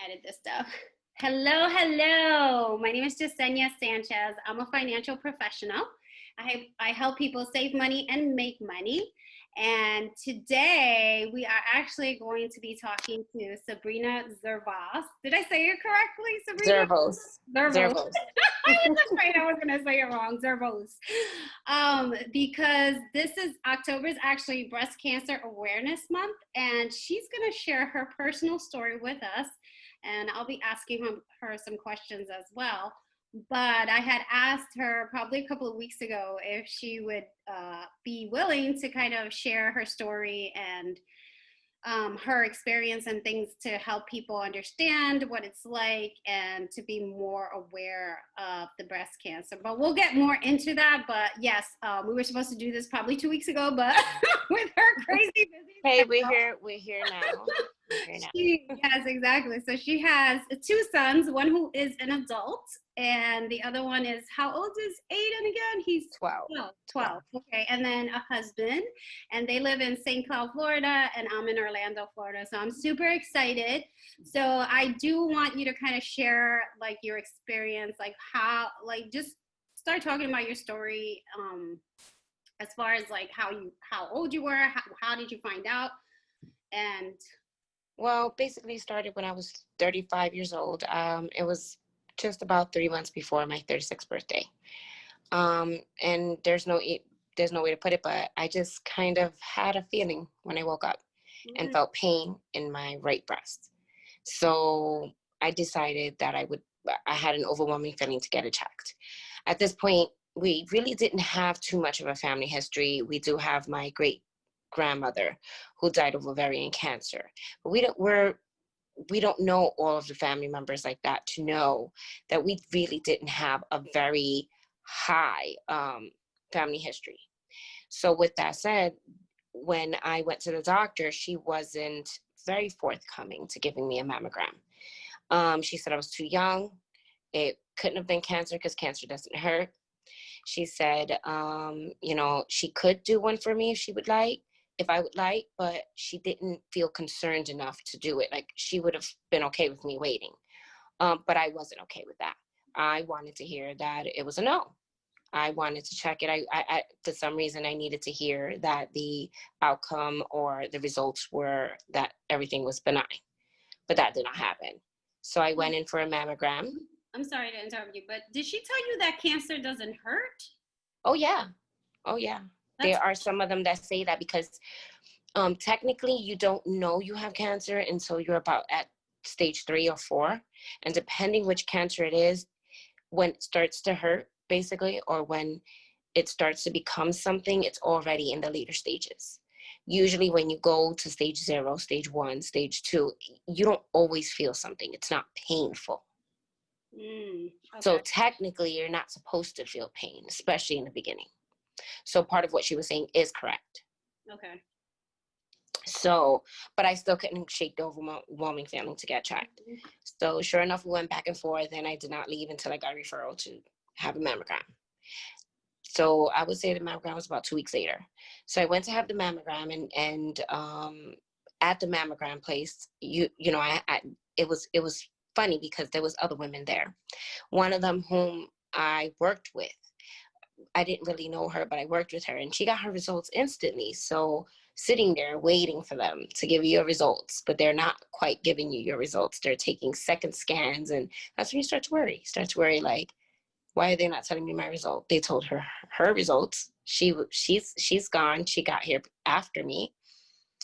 edit this stuff. Hello, hello. My name is Jasenia Sanchez. I'm a financial professional. I help people save money and make money. And today we are actually going to be talking to Sabrina Zervos. Did I say it correctly, Sabrina? Zervos. Zervos. Zervos. I was afraid I was going to say it wrong. Zervos. Because this is October is actually Breast Cancer Awareness Month, and she's going to share her personal story with us. And I'll be asking her some questions as well. But I had asked her probably a couple of weeks ago if she would be willing to kind of share her story and her experience and things to help people understand what it's like and to be more aware of the breast cancer. But we'll get more into that. But yes, we were supposed to do this probably 2 weeks ago, but with her crazy busy Hey, schedule, we're here now. yes, exactly. So she has two sons, one who is an adult, and the other one is, how old is Aiden again? He's 12. 12. Okay. And then a husband, and they live in St. Cloud, Florida, and I'm in Orlando, Florida. So I'm super excited. So I do want you to kind of share like your experience, like how, like just start talking about your story, as far as like how old you were, how did you find out? And Well, basically started when I was 35 years old. It was just about 3 months before my 36th birthday. And there's no way to put it, but I just kind of had a feeling when I woke up and felt pain in my right breast. So I decided that I had an overwhelming feeling to get it checked. At this point, we really didn't have too much of a family history. We do have my great grandmother who died of ovarian cancer, but we don't know all of the family members like that to know that we really didn't have a very high family history. So with that said, when I went to the doctor, she wasn't very forthcoming to giving me a mammogram. She said I was too young. It couldn't have been cancer because cancer doesn't hurt. She said, she could do one for me if I would like, but she didn't feel concerned enough to do it. Like she would have been okay with me waiting. But I wasn't okay with that. I wanted to hear that it was a no. I wanted to check it. I for some reason, I needed to hear that the outcome or the results were that everything was benign, but that did not happen. So I went in for a mammogram. I'm sorry to interrupt you, but did she tell you that cancer doesn't hurt? Oh, yeah. There are some of them that say that because technically you don't know you have cancer until you're about at stage 3 or 4. And depending which cancer it is, when it starts to hurt, basically, or when it starts to become something, it's already in the later stages. Usually when you go to stage 0, stage 1, stage 2, you don't always feel something. It's not painful. Okay. So technically, you're not supposed to feel pain, especially in the beginning. So part of what she was saying is correct. Okay. So, but I still couldn't shake the overwhelming feeling to get checked. So sure enough, we went back and forth, and I did not leave until I got a referral to have a mammogram. So I would say the mammogram was about 2 weeks later. So I went to have the mammogram, and at the mammogram place, it was funny because there was other women there. One of them whom I worked with, I didn't really know her, but I worked with her, and she got her results instantly. So sitting there waiting for them to give you your results, but they're not quite giving you your results. They're taking second scans, and that's when you start to worry. Like, why are they not telling me my result? They told her results. She's gone. She got here after me.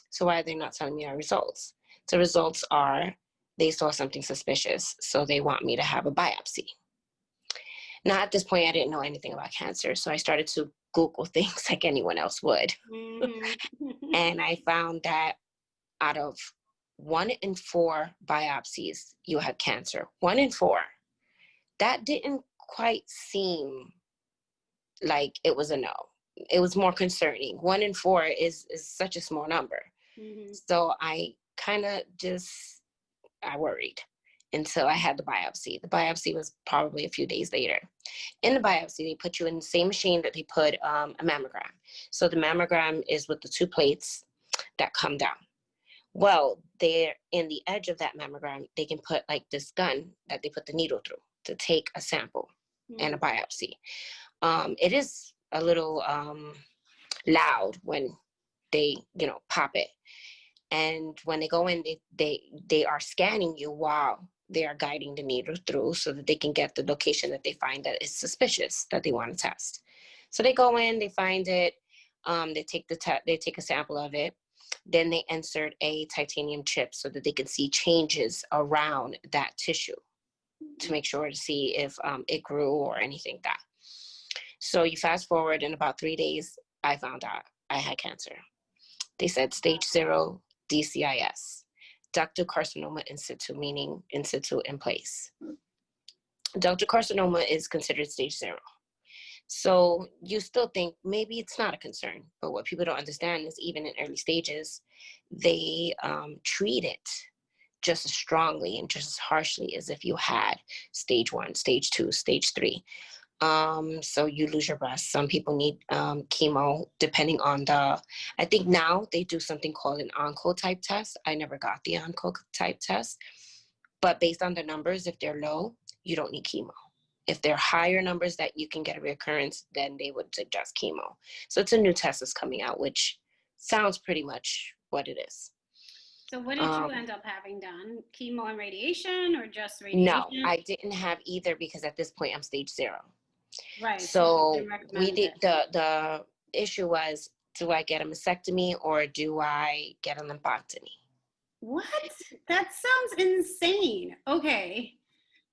So why are they not telling me my results? The results are they saw something suspicious, so they want me to have a biopsy. Now, at this point, I didn't know anything about cancer, so I started to Google things like anyone else would. And I found that out of 1 in 4 biopsies, you had cancer. 1 in 4. That didn't quite seem like it was a no. It was more concerning. 1 in 4 is such a small number. So I kind of I worried until I had the biopsy. The biopsy was probably a few days later. In the biopsy, they put you in the same machine that they put a mammogram. So the mammogram is with the 2 plates that come down. Well, they're in the edge of that mammogram, they can put like this gun that they put the needle through to take a sample and a biopsy. It is a little loud when they, pop it. And when they go in, they are scanning you while they are guiding the needle through so that they can get the location that they find that is suspicious that they want to test. So they go in, they find it, they take a sample of it. Then they insert a titanium chip so that they can see changes around that tissue to make sure to see if it grew or anything like that. So you fast forward, in about 3 days, I found out I had cancer. They said stage 0 DCIS, ductal carcinoma in situ, meaning in situ, in place. Ductal carcinoma is considered stage 0. So you still think maybe it's not a concern, but what people don't understand is even in early stages, they treat it just as strongly and just as harshly as if you had stage 1, stage 2, stage 3. So you lose your breast. Some people need chemo, depending on I think now they do something called an onco type test. I never got the onco type test, but based on the numbers, if they're low, you don't need chemo. If they're higher numbers that you can get a recurrence, then they would suggest chemo. So it's a new test that's coming out, which sounds pretty much what it is. So what did you end up having done? Chemo and radiation, or just radiation? No, I didn't have either, because at this point I'm stage 0. Right. So we did, the issue was, do I get a mastectomy or do I get a lumpectomy? What? That sounds insane. Okay.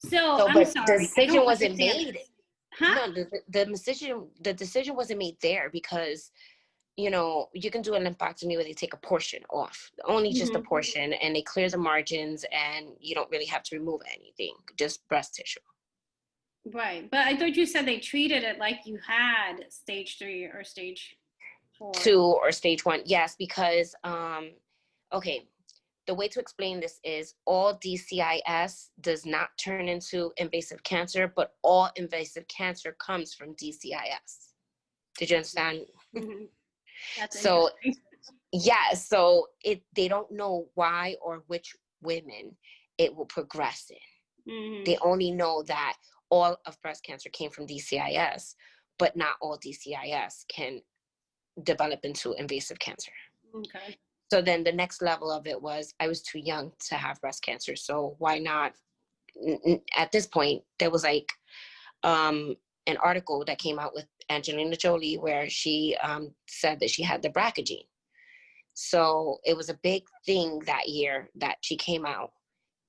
So I'm but sorry. The decision wasn't made. Huh? No, the decision wasn't made there, because you can do a lumpectomy where they take a portion off, only just a portion, and they clear the margins, and you don't really have to remove anything, just breast tissue. Right. But I thought you said they treated it like you had stage 3 or stage 4. 2 or stage 1. Yes, because, okay, the way to explain this is all DCIS does not turn into invasive cancer, but all invasive cancer comes from DCIS. Did you understand? Mm-hmm. That's so, yeah, so they don't know why or which women it will progress in. Mm-hmm. They only know that all of breast cancer came from DCIS, but not all DCIS can develop into invasive cancer. Okay. So then the next level of it was, I was too young to have breast cancer, so why not? At this point, there was like an article that came out with Angelina Jolie where she said that she had the BRCA gene. So it was a big thing that year that she came out.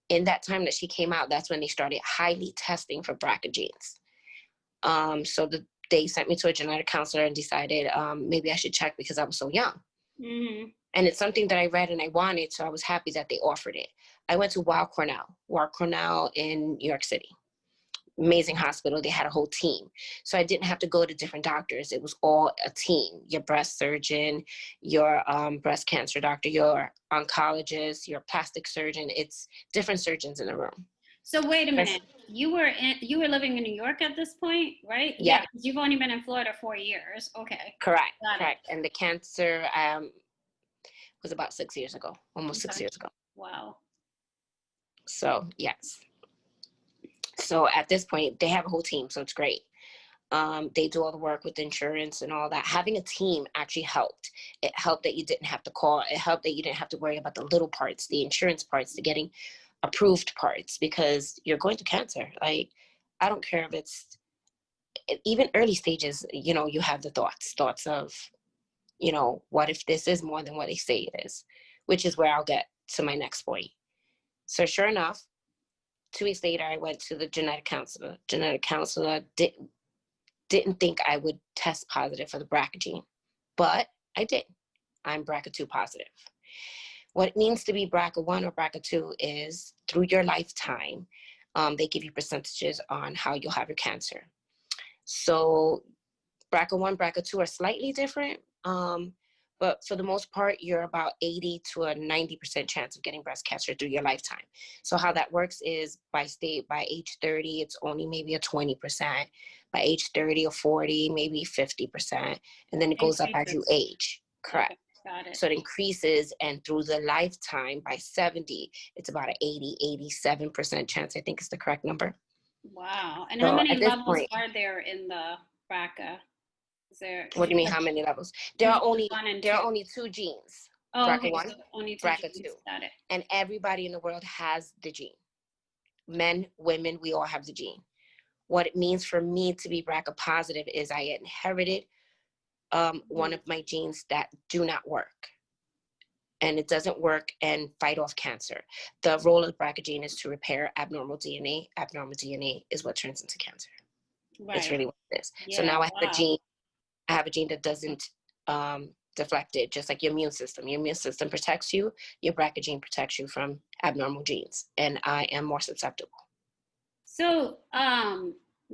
In that time that she came out, that's when they started highly testing for BRCA genes. So they sent me to a genetic counselor and decided maybe I should check because I was so young. Mm-hmm. And it's something that I read and I wanted, so I was happy that they offered it. I went to Weill Cornell in New York City. Amazing hospital. They had a whole team. So I didn't have to go to different doctors. It was all a team. Your breast surgeon, your breast cancer doctor, your oncologist, your plastic surgeon. It's different surgeons in the room. So wait a minute. You were living in New York at this point, right? Yep. Yeah. You've only been in Florida 4 years. Okay. Correct. And the cancer was about 6 years ago, almost 6 years ago. Wow. So yes. So at this point, they have a whole team, so it's great. They do all the work with insurance and all that. Having a team actually helped. It helped that you didn't have to call. It helped that you didn't have to worry about the little parts, the insurance parts, the getting approved parts, because you're going through cancer. Like, I don't care if it's even early stages, you have the thoughts of, what if this is more than what they say it is, which is where I'll get to my next point. So sure enough, 2 weeks later, I went to the genetic counselor. Genetic counselor didn't think I would test positive for the BRCA gene, but I did. I'm BRCA2 positive. What it means to be BRCA1 or BRCA2 is through your lifetime, they give you percentages on how you'll have your cancer. So BRCA1, BRCA2 are slightly different, but for the most part, you're about 80 to a 90% chance of getting breast cancer through your lifetime. So how that works is by age 30, it's only maybe a 20%. By age 30 or 40, maybe 50%. And then it goes up as you age. Correct. Got it. So it increases, and through the lifetime by 70, it's about an 87% chance. I think is the correct number. Wow. And how So many at this levels point, are there in the BRCA? Is there, what because do you you mean said how many levels? There are usually only one and there two. are only two genes, Oh, okay. BRCA1, So only two BRCA2, genes. Got it. and everybody in the world has the gene. Men, women, we all have the gene. What it means for me to be BRCA positive is I inherited one of my genes that do not work. And it doesn't work and fight off cancer. The role of the BRCA gene is to repair abnormal DNA. Abnormal DNA is what turns into cancer. Right. It's really what it is. So Yeah. now I have Wow. a gene. I have a gene that doesn't deflect it, just like your immune system. Your immune system protects you. Your BRCA gene protects you from abnormal genes, and I am more susceptible. So,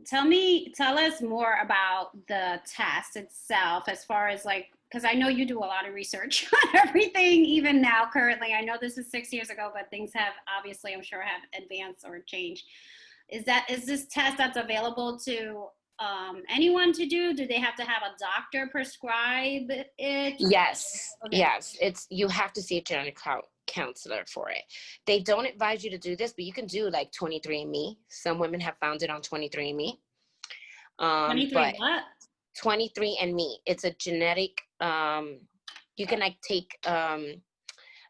tell us more about the test itself, as far as like, because I know you do a lot of research on everything, even now, currently. I know this is 6 years ago, but things have obviously, I'm sure, have advanced or changed. Is this test that's available to anyone to do? Do they have to have a doctor prescribe it? Yes, Okay. yes. You have to see a genetic counselor for it. They don't advise you to do this, but you can do like 23andMe. Some women have found it on 23andMe. 23 what? 23andMe. It's a genetic. You can like take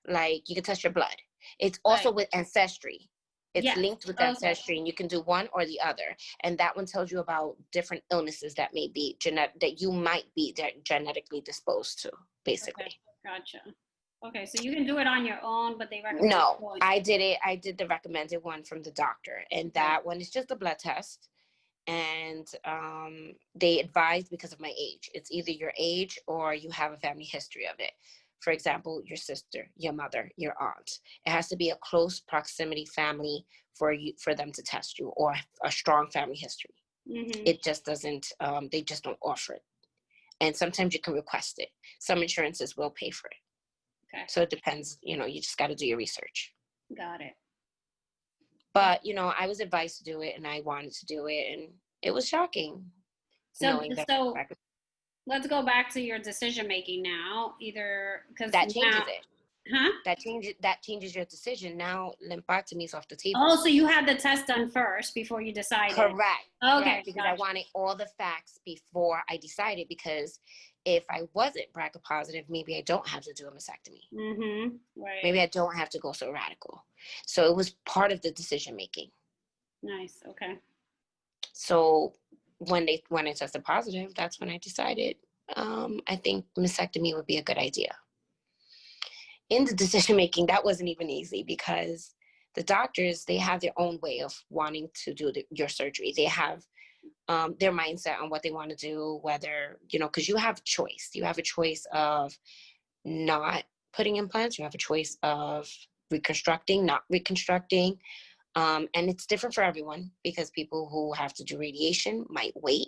like you can test your blood. It's also Right. with Ancestry. It's Yes. linked with Okay. Ancestry, and you can do one or the other. And that one tells you about different illnesses that may be that you might be genetically disposed to, basically. Okay. Gotcha. Okay, so you can do it on your own, but they recommend No, going. I did it. I did the recommended one from the doctor, and that one is just a blood test. And they advised because of my age. It's either your age or you have a family history of it. For example, your sister, your mother, your aunt. It has to be a close proximity family for them to test you, or a strong family history. Mm-hmm. It just doesn't. They just don't offer it. And sometimes you can request it. Some insurances will pay for it. Okay. So it depends. You just got to do your research. Got it. But I was advised to do it, and I wanted to do it, and it was shocking. So let's go back to your decision making now. Either because that changes it. Huh? That changes your decision. Now lymphotomy is off the table. Oh, so you had the test done first before you decided. Correct. Okay. Correct, because I wanted all the facts before I decided, because if I wasn't BRCA positive, maybe I don't have to do a mastectomy. Mm-hmm. Right. Maybe I don't have to go so radical. So it was part of the decision making. Nice. Okay. So when I tested positive, that's when I decided I think mastectomy would be a good idea. In the decision making, that wasn't even easy, because the doctors, they have their own way of wanting to do your surgery. They have their mindset on what they want to do, whether, because you have a choice. You have a choice of not putting implants. You have a choice of reconstructing, not reconstructing. And it's different for everyone, because people who have to do radiation might wait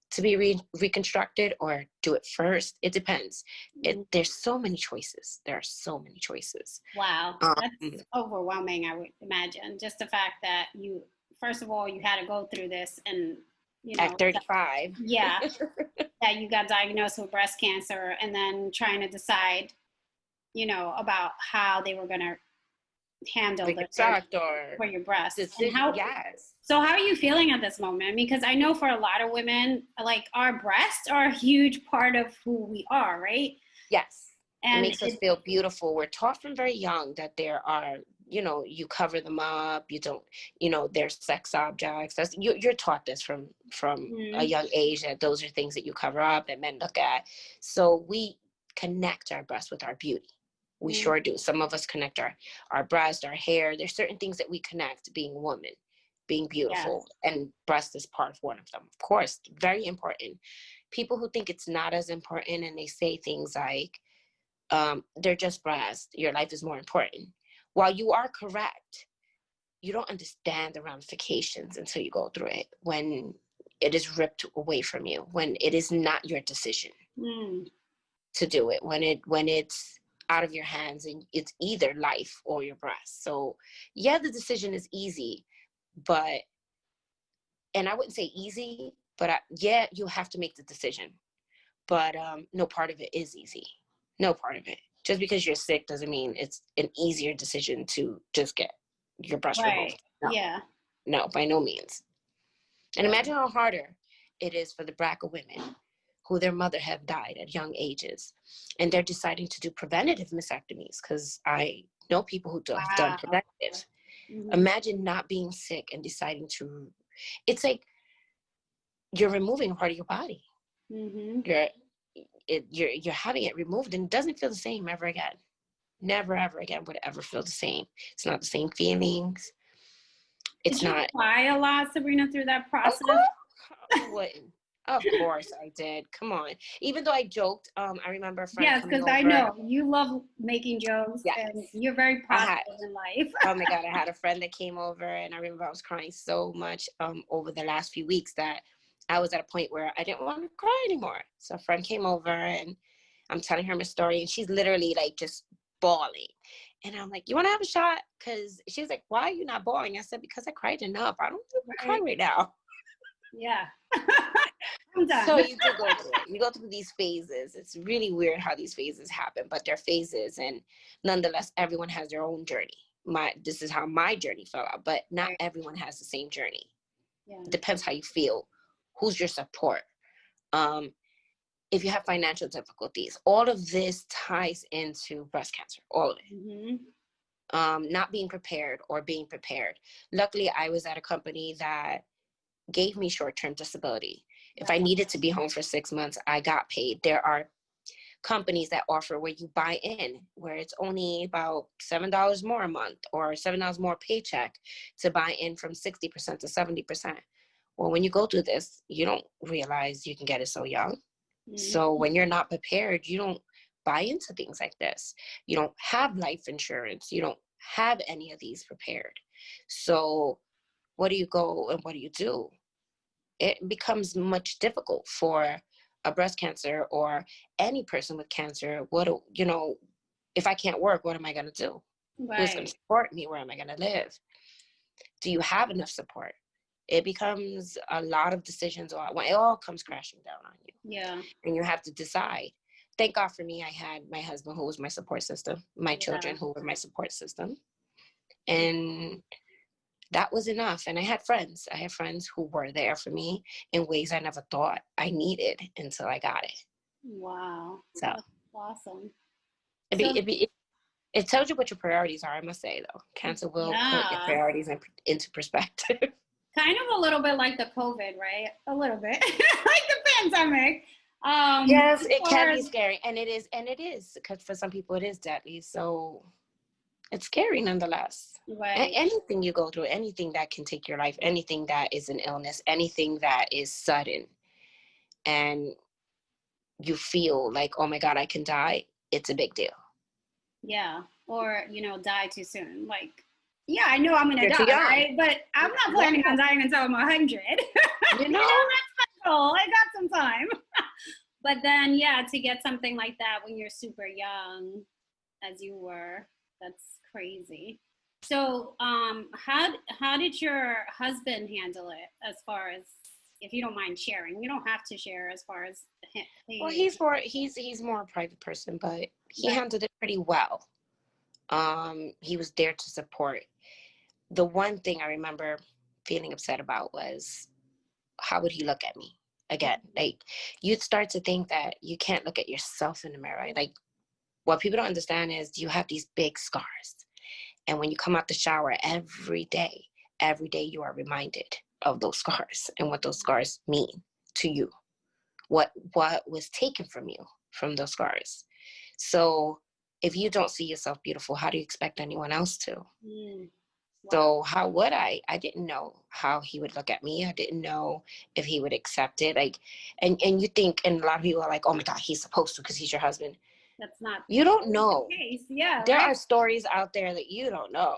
to be reconstructed or do it first. It depends. There's so many choices. There are so many choices. Wow. That's overwhelming, I would imagine. Just the fact that first of all, you had to go through this, and at 35. Yeah. That you got diagnosed with breast cancer, and then trying to decide, about how they were going to handle the for your breast. And yes. So how are you feeling at this moment? Because I know for a lot of women, like, our breasts are a huge part of who we are, right? Yes. And it makes us feel beautiful. We're taught from very young that there are, you cover them up. You don't, they're sex objects. You're taught this from a young age, that those are things that you cover up, that men look at. So we connect our breasts with our beauty. We sure do. Some of us connect our breast, our hair. There's certain things that we connect, being a woman, being beautiful. Yes. And breast is part of one of them. Of course, very important. People who think it's not as important, and they say things like, they're just breasts, your life is more important. While you are correct, you don't understand the ramifications until you go through it, when it is ripped away from you, when it is not your decision to do it, when it's out of your hands, and it's either life or your breast. So yeah, the decision is easy, and I wouldn't say easy, but you have to make the decision. But no part of it is easy. No part of it. Just because you're sick doesn't mean it's an easier decision to just get your breast Right. removed. No. Yeah. No, by no means. And Yeah. imagine how harder it is for the BRCA women who their mother have died at young ages, and they're deciding to do preventative mastectomies, because I know people who have done Wow. preventative. Mhm. Imagine not being sick and deciding to, it's like you're removing a part of your body. Mhm. You're having it removed, and it doesn't feel the same ever again. Never ever again would it ever feel the same. It's not the same feelings. It's Did you not. cry a lot, Sabrina, through that Of process? course, wouldn't. Of course I did. Come on. Even though I joked, I remember a friend Yes, coming because I over. know you love making jokes Yes, and you're very I had. positive in life. Oh my God, I had a friend that came over, and I remember I was crying so much over the last few weeks that I was at a point where I didn't want to cry anymore. So a friend came over, and I'm telling her my story, and she's literally like just bawling. And I'm like, you want to have a shot? Because she's like, why are you not bawling? I said, because I cried enough. I don't want to cry right now. Yeah. I'm done. So you do go through it. You go through these phases. It's really weird how these phases happen, but they're phases, and nonetheless, everyone has their own journey. This is how my journey fell out, but not Right. everyone has the same journey. Yeah. It depends how you feel, who's your support. If you have financial difficulties, all of this ties into breast cancer, all of it. Mhm. Not being prepared or being prepared. Luckily, I was at a company that gave me short-term disability. If I needed to be home for 6 months, I got paid. There are companies that offer where you buy in, where it's only about $7 more a month or $7 more paycheck to buy in from 60% to 70%. Well, when you go through this, you don't realize you can get it so young. So when you're not prepared, you don't buy into things like this. You don't have life insurance. You don't have any of these prepared. So what do you go and what do you do? It becomes much difficult for a breast cancer or any person with cancer. If I can't work, what am I going to do? Who's going to Right. support me? Where am I going to live? Do you have enough support? It becomes a lot of decisions, or when it all comes crashing down on you. Yeah. And you have to decide. Thank God for me, I had my husband who was my support system, my children who were my support system. And that was enough. And I had friends. I had friends who were there for me in ways I never thought I needed until I got it. Wow. So That's awesome. So it tells you what your priorities are, I must say, though. Cancer will put your yeah, priorities into perspective. kind of a little bit like the COVID, right? A little bit like the pandemic. Yes, As it far can be as scary. And it is, because for some people it is deadly. So it's scary nonetheless. right. Anything you go through, anything that can take your life, anything that is an illness, anything that is sudden, and you feel like, oh my God, I can die, it's a big deal. Yeah. Or, die too soon. Like, yeah, I know I'm gonna You're too young. die, but I'm not Yeah. planning on dying until I'm 100. You know? That's my goal. I got some time. But then, yeah, to get something like that when you're super young, as you were, that's crazy. So, how did your husband handle it? As far as, if you don't mind sharing, you don't have to share as far as Well, he, he's more a private person, but he right, handled it pretty well. He was there to support. The one thing I remember feeling upset about was, how would he look at me again? Like, you'd start to think that you can't look at yourself in the mirror. Like, what people don't understand is you have these big scars. And when you come out the shower every day you are reminded of those scars and what those scars mean to you. What was taken from you from those scars. So if you don't see yourself beautiful, how do you expect anyone else to? wow, So how would I? I didn't know how he would look at me. I didn't know if he would accept it. Like, and you think, and a lot of people are like, oh my God, he's supposed to because he's your husband. that's not You don't know. the case. Yeah, There right. are stories out there that you don't know.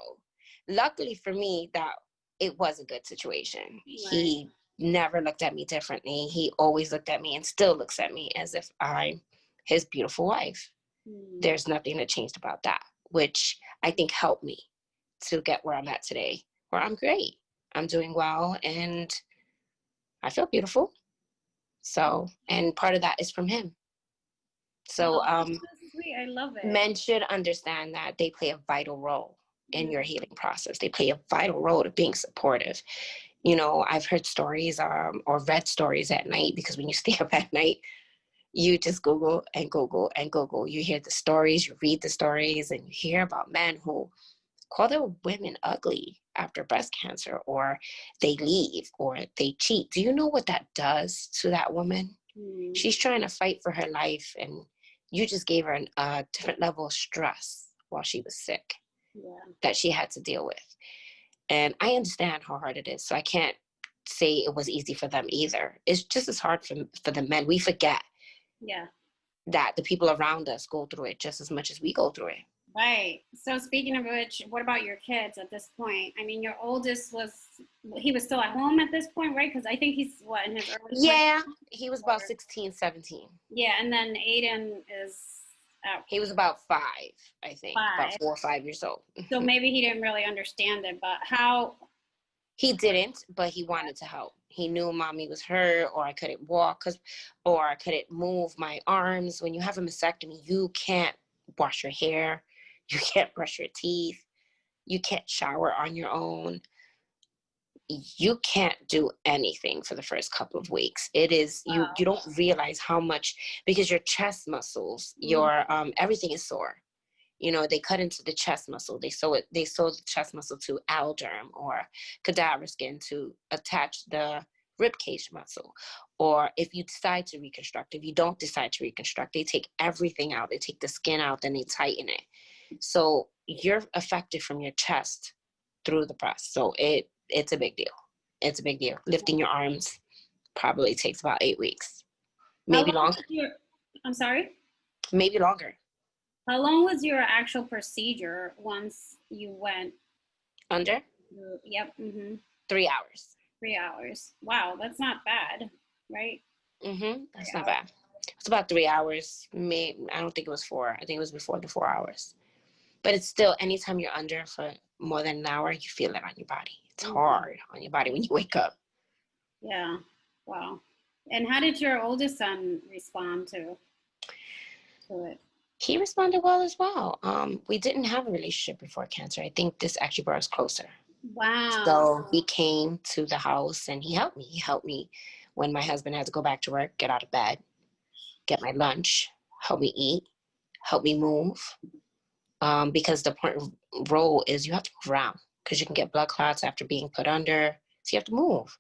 Luckily for me, that it was a good situation. Right. He never looked at me differently. He always looked at me and still looks at me as if I'm his beautiful wife. There's nothing that changed about that, which I think helped me to get where I'm at today, where I'm great. I'm doing well and I feel beautiful. So, and part of that is from him. So, Well, sweet. I love it. Men should understand that they play a vital role in your healing process. They play a vital role of being supportive. You know, I've heard stories or read stories at night, because when you stay up at night, you just Google and Google and Google. You hear the stories, you read the stories, and you hear about men who call their women ugly after breast cancer, or they leave, or they cheat. Do you know what that does to that woman? She's trying to fight for her life, and you just gave her a different level of stress while she was sick that she had to deal with. And I understand how hard it is. So I can't say it was easy for them either. It's just as hard for the men. We forget that the people around us go through it just as much as we go through it. Right. So speaking of which, what about your kids at this point? I mean, your oldest he was still at home at this point, right? Because I think he's in his early 20s? Yeah, he was about 16, 17. Yeah, and then Aiden is he was about 5, I think. 5. About 4 or 5 years old. So maybe he didn't really understand it, but how? He didn't, but he wanted to help. He knew mommy was hurt, or I couldn't walk, or I couldn't move my arms. When you have a mastectomy, you can't wash your hair. You can't brush your teeth. You can't shower on your own. You can't do anything for the first couple of weeks. It is, you don't realize how much, because your chest muscles, your everything is sore. You know, they cut into the chest muscle. They sew the chest muscle to alderm or cadaver skin to attach the rib cage muscle. Or if you decide to reconstruct, if you don't decide to reconstruct, they take everything out. They take the skin out, then they tighten it. So you're affected from your chest through the breast. So it's a big deal. It's a big deal. Lifting your arms probably takes about 8 weeks. Maybe longer. I'm sorry? Maybe longer. How long was your actual procedure once you went under? Yep. 3 hours. 3 hours. Wow, that's not bad, right? That's not bad. It's about 3 hours. I don't think it was 4. I think it was before the 4 hours. But it's still, anytime you're under for more than an hour, you feel it on your body. It's hard on your body when you wake up. Yeah. Wow. And how did your oldest son respond to it? He responded well as well. We didn't have a relationship before cancer. I think this actually brought us closer. Wow. So he came to the house and he helped me. He helped me when my husband had to go back to work, get out of bed, get my lunch, help me eat, help me move. Because the important role is you have to move around, because you can get blood clots after being put under. So you have to move.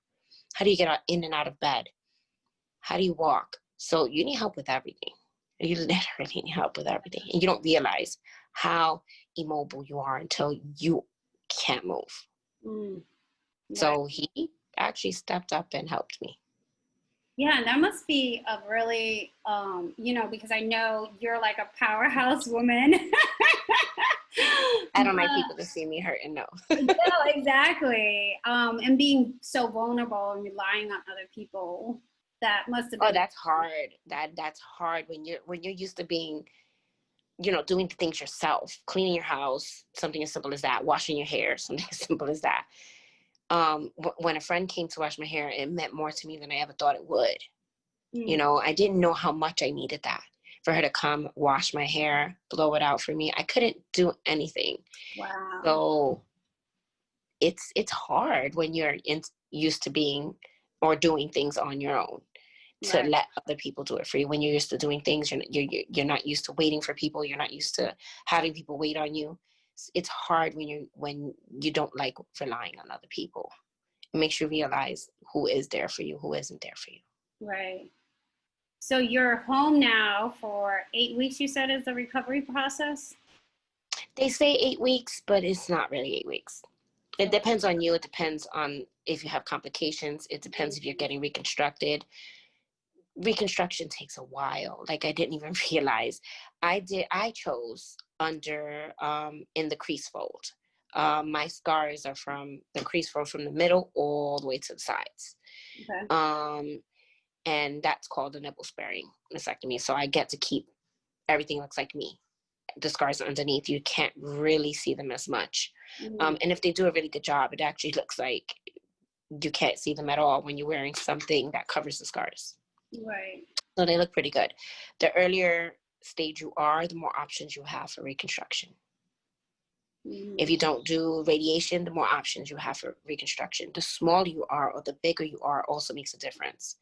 How do you get in and out of bed? How do you walk? So you need help with everything. You literally need help with everything. And you don't realize how immobile you are until you can't move. Right. So he actually stepped up and helped me. Yeah, and that must be a really, because I know you're like a powerhouse woman. I don't like people to see me hurt and know. No, exactly. And being so vulnerable and relying on other people. That must have been. Oh, that's hard. That's hard when you're used to being, doing the things yourself, cleaning your house, something as simple as that, washing your hair, something as simple as that. When a friend came to wash my hair, it meant more to me than I ever thought it would. I didn't know how much I needed that. For her to come wash my hair, blow it out for me, I couldn't do anything. Wow. So it's hard when you're used to being or doing things on your own, to let other people do it for you. When you're used to doing things, you're not used to waiting for people. You're not used to having people wait on you. It's hard when you don't like relying on other people. It makes you realize who is there for you, who isn't there for you. Right. So you're home now for 8 weeks, you said, is the recovery process? They say 8 weeks, but it's not really 8 weeks. It depends on you. It depends on if you have complications. It depends if you're getting reconstructed. Reconstruction takes a while. Like, I didn't even realize. I chose under in the crease fold. My scars are from the crease fold from the middle all the way to the sides. Okay. And that's called a nipple sparing mastectomy. So I get to keep everything looks like me. The scars underneath, you can't really see them as much. And if they do a really good job, it actually looks like you can't see them at all when you're wearing something that covers the scars. Right. So they look pretty good. The earlier stage you are, the more options you have for reconstruction. Mm-hmm. If you don't do radiation, the more options you have for reconstruction. The smaller you are or the bigger you are also makes a difference.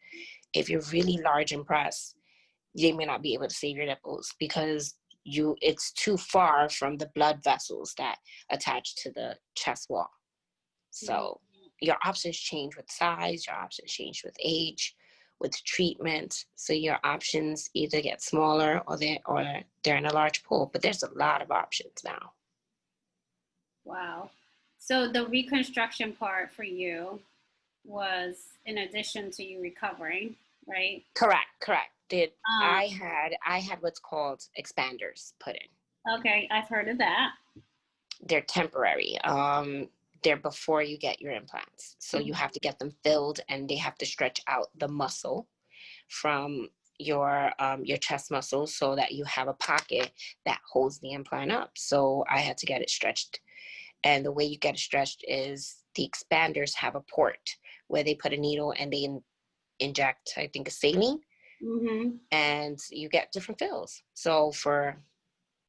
If you're really large and breasts, they may not be able to save your nipples because it's too far from the blood vessels that attach to the chest wall. So your options change with size, your options change with age, with treatment. So your options either get smaller or they're in a large pool. But there's a lot of options now. Wow. So the reconstruction part for you was in addition to you recovering, right? Correct. I had what's called expanders put in. Okay, I've heard of that. They're temporary. They're before you get your implants. So you have to get them filled and they have to stretch out the muscle from your chest muscles so that you have a pocket that holds the implant up. So I had to get it stretched. And the way you get it stretched is the expanders have a port where they put a needle and they inject, I think, a saline. Mm-hmm. And you get different fills. So for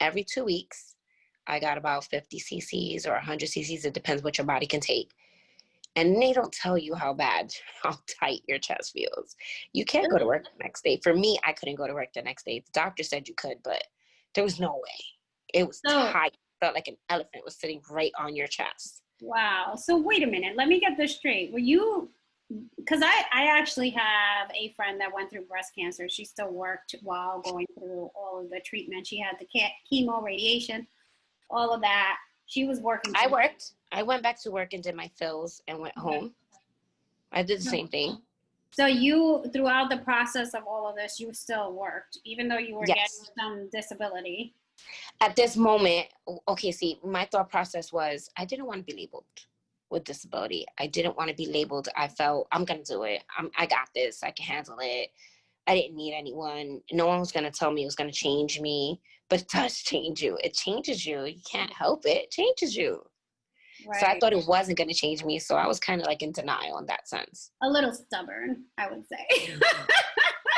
every 2 weeks, I got about 50 cc's or 100 cc's. It depends what your body can take. And they don't tell you how tight your chest feels. You can't go to work the next day. For me, I couldn't go to work the next day. The doctor said you could, but there was no way. It was tight. It felt like an elephant was sitting right on your chest. Wow. So wait a minute. Let me get this straight. Were you, because I actually have a friend that went through breast cancer. She still worked while going through all of the treatment. She had the chemo, radiation, all of that. She was working. I worked. I went back to work and did my fills and went home. I did the same thing. So you, throughout the process of all of this, you still worked, even though you were getting some disability. At this moment, okay, see, my thought process was I didn't want to be labeled with disability. I didn't want to be labeled. I felt I'm going to do it. I got this. I can handle it. I didn't need anyone. No one was going to tell me it was going to change me, but it does change you. It changes you. You can't help it. It changes you. Right. So I thought it wasn't going to change me. So I was kind of like in denial in that sense. A little stubborn, I would say.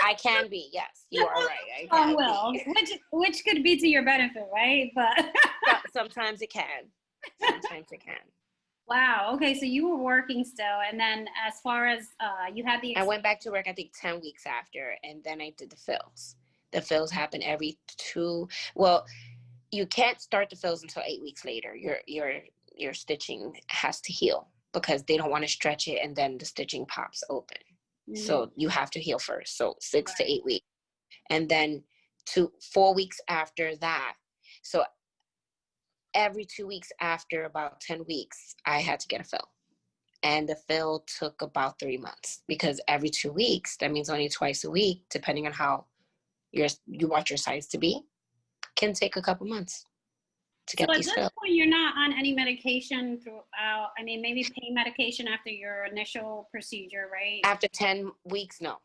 I can be, yes. You are right. Which could be to your benefit, right? But sometimes it can. Sometimes it can. Wow. Okay. So you were working still. And then as far as you had the... I went back to work, I think 10 weeks after, and then I did the fills. The fills happen every you can't start the fills until 8 weeks later. Your stitching has to heal because they don't want to stretch it and then the stitching pops open. Mm-hmm. So you have to heal first. So 6 to 8 weeks. And then 4 weeks after that. So every 2 weeks after about 10 weeks, I had to get a fill. And the fill took about 3 months because every 2 weeks, that means only twice a week, depending on how you want your size to be, can take a couple months to get these fills. So at this point, you're not on any medication throughout, I mean, maybe pain medication after your initial procedure, right? After 10 weeks, no.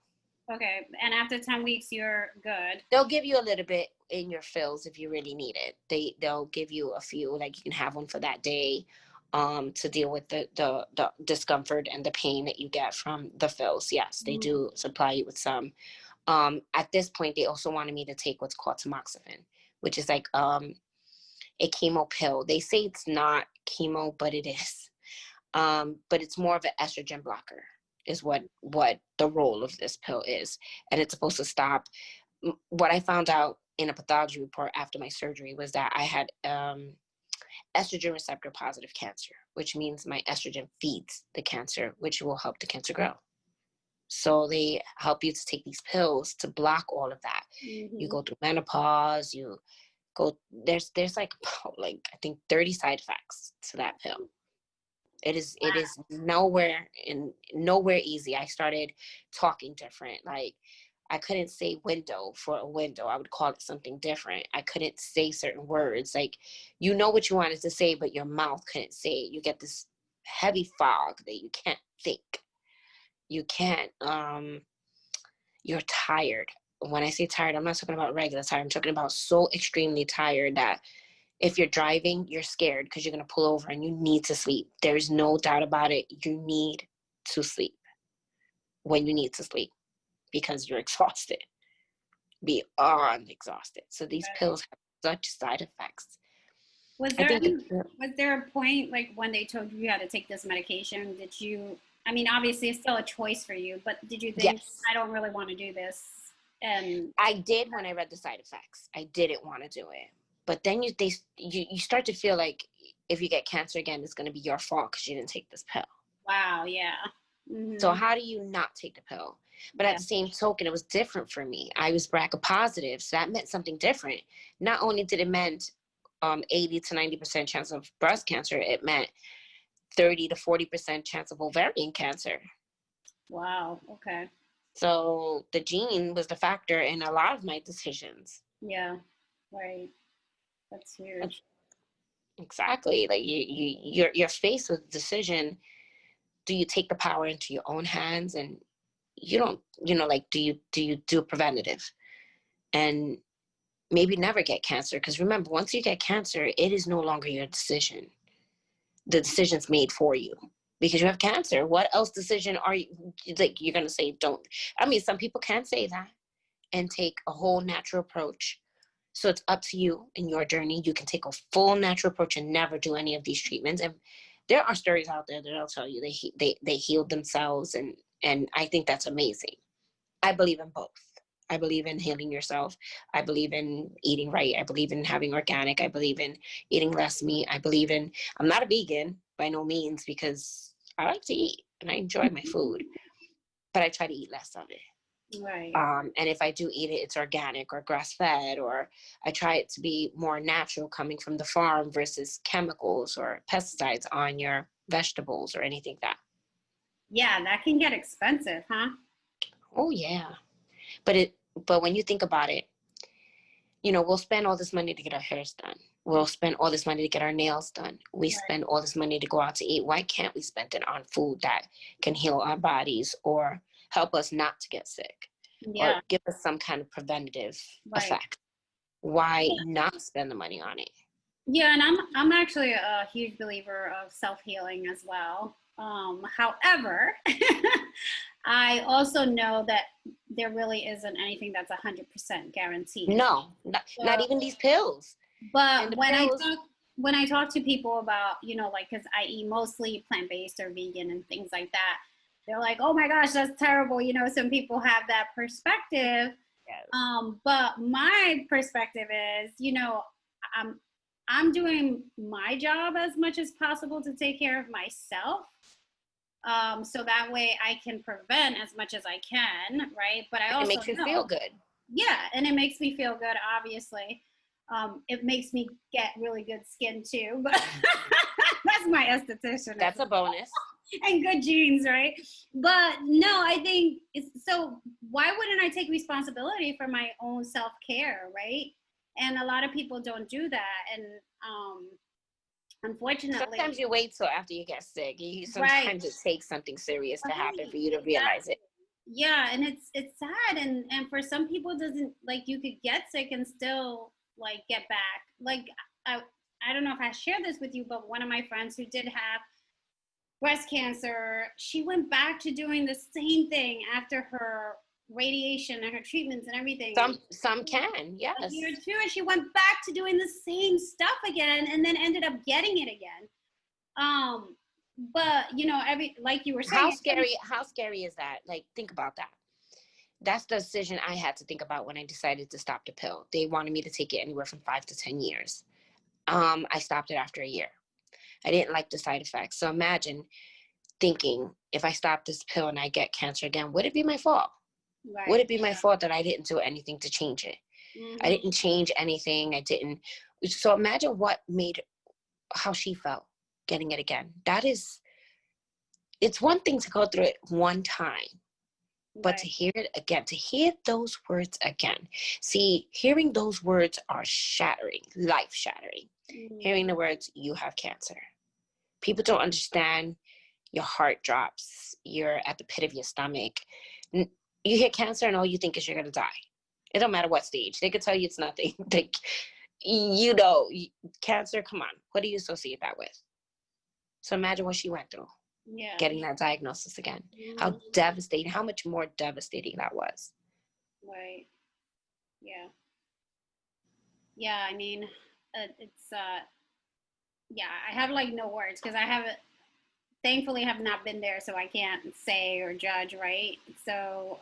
Okay, and after 10 weeks, you're good. They'll give you a little bit in your fills if you really need it. They'll give you a few, like you can have one for that day, to deal with the discomfort and the pain that you get from the fills. Yes, they do supply you with some. At this point, they also wanted me to take what's called Tamoxifen, which is like a chemo pill. They say it's not chemo, but it is. But it's more of an estrogen blocker is what the role of this pill is. And it's supposed to stop. What I found out in a pathology report after my surgery was that I had estrogen receptor positive cancer, which means my estrogen feeds the cancer, which will help the cancer grow. So they help you to take these pills to block all of that. Mm-hmm. You go through menopause, there's like I think 30 side effects to that pill. It is nowhere easy. I started talking different. Like I couldn't say window for a window. I would call it something different. I couldn't say certain words. Like, you know what you wanted to say, but your mouth couldn't say it. You get this heavy fog that you can't think. You can't, you're tired. When I say tired, I'm not talking about regular tired. I'm talking about so extremely tired that if you're driving, you're scared because you're going to pull over and you need to sleep. There's no doubt about it. You need to sleep when you need to sleep because you're exhausted. beyond exhausted. So these Right. pills have such side effects. Was I there think any, was there a point like when they told you had to take this medication? Did you, I mean, obviously it's still a choice for you, but did you think, yes, I don't really want to do this? And I did when I read the side effects. I didn't want to do it. But then you start to feel like if you get cancer again, it's going to be your fault because you didn't take this pill. wow, yeah. So Mm-hmm. how do you not take the pill? But at Yeah. the same token, it was different for me. I was BRCA positive, so that meant something different. Not only did it meant 80 to 90% chance of breast cancer, it meant 30 to 40% chance of ovarian cancer. Wow. Okay. So the gene was the factor in a lot of my decisions. Yeah. Right. That's huge. Exactly. Like you're faced with a decision. Do you take the power into your own hands, and you don't, like, do you do a preventative and maybe never get cancer? Because remember, once you get cancer, it is no longer your decision. The decision's made for you because you have cancer. What else decision are you, like, you're going to say don't? I mean, some people can say that and take a whole natural approach. So it's up to you in your journey. You can take a full natural approach and never do any of these treatments. And there are stories out there that I'll tell you they healed themselves, and I think that's amazing. I believe in both. I believe in healing yourself. I believe in eating right. I believe in having organic. I believe in eating less meat. I believe in, I'm not a vegan by no means because I like to eat and I enjoy my food, but I try to eat less of it. Right. And if I do eat it, it's organic or grass fed, or I try it to be more natural coming from the farm versus chemicals or pesticides on your vegetables or anything like that. Yeah, that can get expensive, huh? Oh yeah. But when you think about it, we'll spend all this money to get our hairs done. We'll spend all this money to get our nails done. We Right. spend all this money to go out to eat. Why can't we spend it on food that can heal our bodies or help us not to get sick or Yeah. give us some kind of preventative Right. effect? Why not spend the money on it? Yeah, and I'm actually a huge believer of self-healing as well. However, I also know that there really isn't anything that's 100% guaranteed. No, not So, even these pills. And but the pills, when I talk to people about, like, because I eat mostly plant-based or vegan and things like that, they're like, "Oh my gosh, that's terrible." Some people have that perspective. yes. But my perspective is, I'm I'm doing my job as much as possible to take care of myself. So that way I can prevent as much as I can, right? But I It also makes you feel know, good. yeah, and it makes me feel good, obviously. It makes me get really good skin too, but that's my esthetician as That's a bonus. and good genes, right? But no, I think so. Why wouldn't I take responsibility for my own self care, right? And a lot of people don't do that, and um, Sometimes unfortunately, you wait till after you get sick. right, Sometimes it takes something serious to happen right, for you to realize exactly. it. Yeah, and it's sad, and for some people, it doesn't, like, you could get sick and still like get back. Like, I I don't know if I shared this with you, but one of my friends who did have breast cancer, she went back to doing the same thing after her radiation and her treatments and everything. And Some can, a year or yes. two, and she went back to doing the same stuff again, and then ended up getting it again. Um, but every like you were saying, How scary is that? Like, think about that. That's the decision I had to think about when I decided to stop the pill. They wanted me to take it anywhere from 5 to 10 years. I stopped it after a year. I didn't like the side effects. So imagine thinking, if I stop this pill and I get cancer again, would it be my fault? Would right? it be my fault that I didn't do anything to change it? I Hmm. didn't change anything. I didn't. So imagine how she felt getting it again. It's one thing to go through it one time, but Right. to hear it again, to hear those words again. See, hearing those words are shattering, life shattering. Hmm. Hearing the words, you have cancer. People don't understand. Your heart drops. You're at the pit of your stomach. You hear cancer and all you think is you're going to die. It don't matter what stage. They could tell you it's nothing. Like, cancer, come on. What do you associate that with? So imagine what she went through, Yeah. getting that diagnosis again. How Hmm. devastating, how much more devastating that was. Right. Yeah. Yeah, I mean, it's yeah, I have like no words because I haven't, thankfully, have not been there, so I can't say or judge, right? So,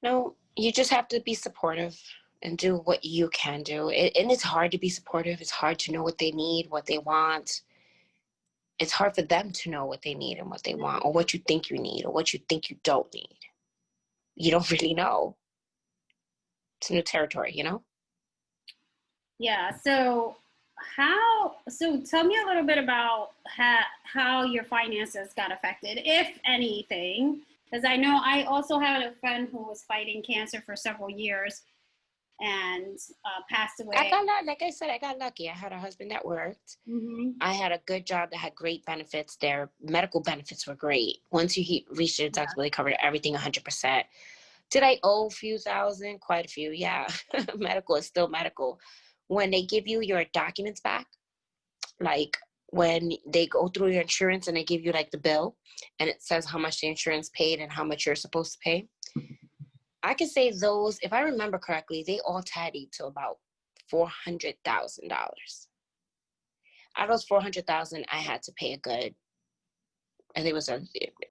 No, you just have to be supportive and do what you can do. And it's hard to be supportive. It's hard to know what they need, what they want. It's hard for them to know what they need and what they want, or what you think you need, or what you think you don't need. You don't really know. It's new territory, you know? yeah. So tell me a little bit about how your finances got affected, if anything, because I know I also had a friend who was fighting cancer for several years and passed I away. got like I said, I got lucky. I had a husband that worked. Mm-hmm. I had a good job that had great benefits. Their medical benefits were great. Once you reached your Yeah. deductible, they covered everything 100%. Did I owe a few thousand? Quite a few, yeah. Medical is still medical. When they give you your documents back, like when they go through your insurance and they give you like the bill and it says how much the insurance paid and how much you're supposed to pay, I can say those, if I remember correctly, they all tallied to about $400,000. Out of those 400,000, I had to pay a good, I think it was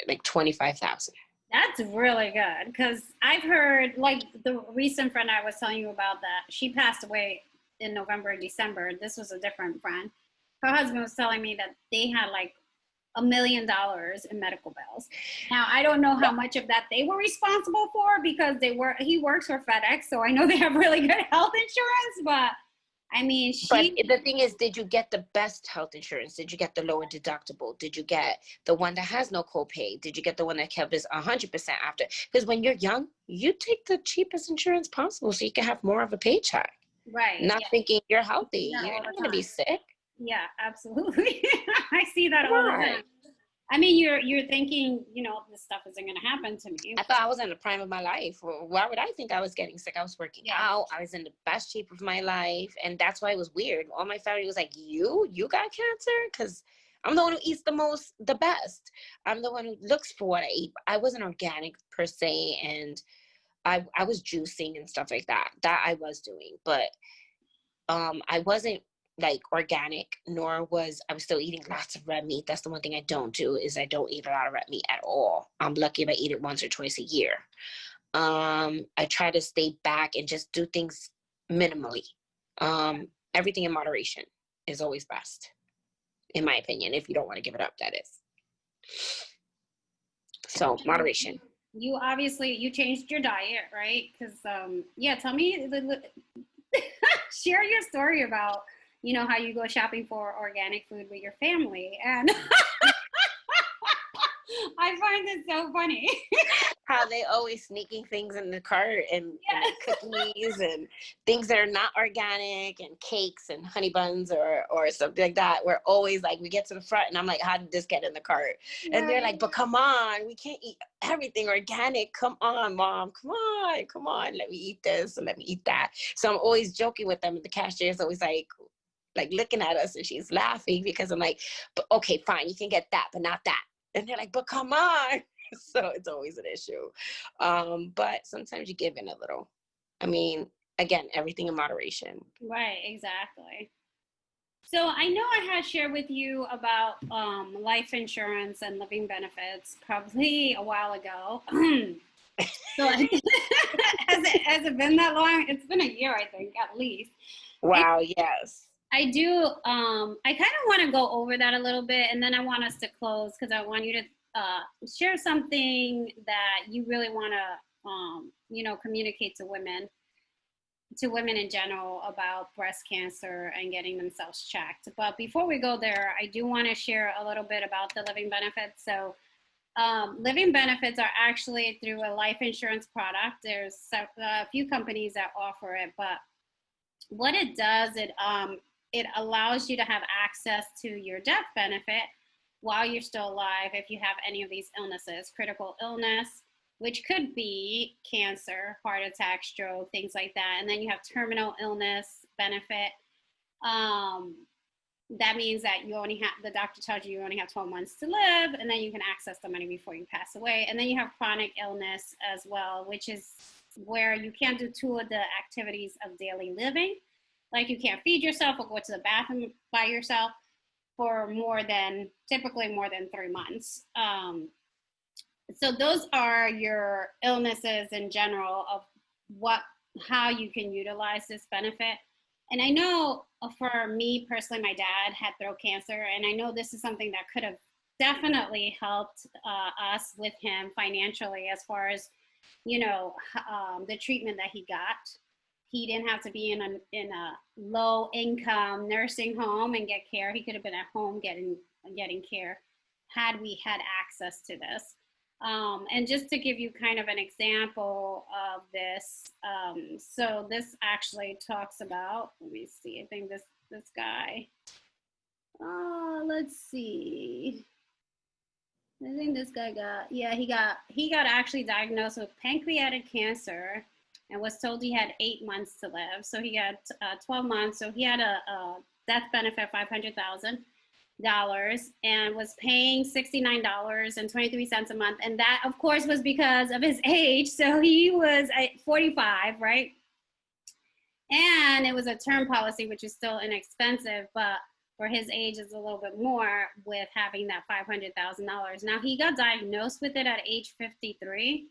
like 25,000. That's really good because I've heard, like the recent friend I was telling you about, that she passed away in November or December. This was a different friend. Her husband was telling me that they had like $1 million in medical bills. Now I don't know how much of that they were responsible for because he works for FedEx, so I know they have really good health insurance. But I mean, But she the thing is, did you get the best health insurance? Did you get the lower deductible? Did you get the one that has no copay? Did you get the one that covers 100% after? Because when you're young, you take the cheapest insurance possible so you can have more of a paycheck. right, Not yeah, thinking you're I see healthy. that You're all not the going to be time. sick. Yeah, absolutely. I see that all the Right. time. I mean, you're thinking, this stuff isn't going to happen to me. I thought I was in the prime of my life. Why would I think I was getting sick? I was working Yeah, out. I was in the best shape of my life. And that's why it was weird. All my family was like, you got cancer? Because I'm the one who eats the best. I'm the one who looks for what I eat. I wasn't organic per se. And I was juicing and stuff like that. That I was doing. But I wasn't like organic, nor was I was still eating lots of red meat. That's the one thing I don't do, is I don't eat a lot of red meat at all. I'm lucky if I eat it once or twice a year. I try to stay back and just do things minimally. Everything in moderation is always best, in my opinion, if you don't want to give it up, that is. So moderation. you obviously you changed your diet, right? Because yeah, tell me, share your story about how you go shopping for organic food with your family, and I find it so funny. How they always sneaking things in the cart and like Yes. cookies and things that are not organic and cakes and honey buns or something like that. We're always like, we get to the front and I'm like, how did this get in the cart? And they're Right. like, but come on, we can't eat everything organic. Come on, mom. Come on. Let me eat this and let me eat that. So I'm always joking with them. And the cashier is always like looking at us and she's laughing because I'm like, but okay, fine, you can get that, but not that. And they're like, but come on. So it's always an issue. But sometimes you give in a little. I mean, again, everything in moderation. Right, exactly. So I know I had shared with you about life insurance and living benefits probably a while ago. So has it been that long? It's been a year, I think, at least. And Wow, yes. I do. I kind of want to go over that a little bit, and then I want us to close because I want you to share something that you really want to, communicate to women in general about breast cancer and getting themselves checked. But before we go there, I do want to share a little bit about the living benefits. So, living benefits are actually through a life insurance product. There's a few companies that offer it, but what it does, it allows you to have access to your death benefit while you're still alive if you have any of these illnesses, critical illness, which could be cancer, heart attack, stroke, things like that. And then you have terminal illness benefit. Um, that means that the doctor tells you only have 12 months to live, and then you can access the money before you pass away. And then you have chronic illness as well, which is where you can't do two of the activities of daily living. Like you can't feed yourself or go to the bathroom by yourself for typically more than 3 months. So those are your illnesses in general of how you can utilize this benefit. And I know for me personally, my dad had throat cancer, and I know this is something that could have definitely helped us with him financially as far as, the treatment that he got. He didn't have to be in a low income nursing home and get care. He could have been at home getting care had we had access to this. And just to give you kind of an example of this, so this actually talks about, let me see, I think this guy, let's see. I think this guy he got actually diagnosed with pancreatic cancer and was told he had 8 months to live. So he got 12 months. So he had a death benefit of $500,000 and was paying $69.23 a month. And that, of course, was because of his age. So he was 45, right? And it was a term policy, which is still inexpensive, but for his age is a little bit more with having that $500,000. Now he got diagnosed with it at age 53,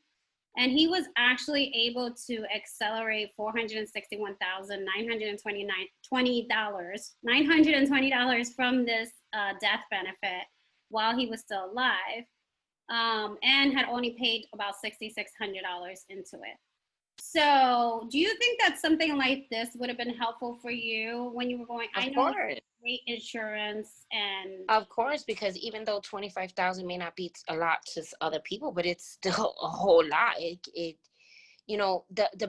and he was actually able to accelerate $920 from this death benefit while he was still alive, and had only paid about $6,600 into it. So do you think that something like this would have been helpful for you when you were going? Of I know course. great insurance and Of course, because even though 25,000 may not be a lot to other people, but it's still a whole lot. The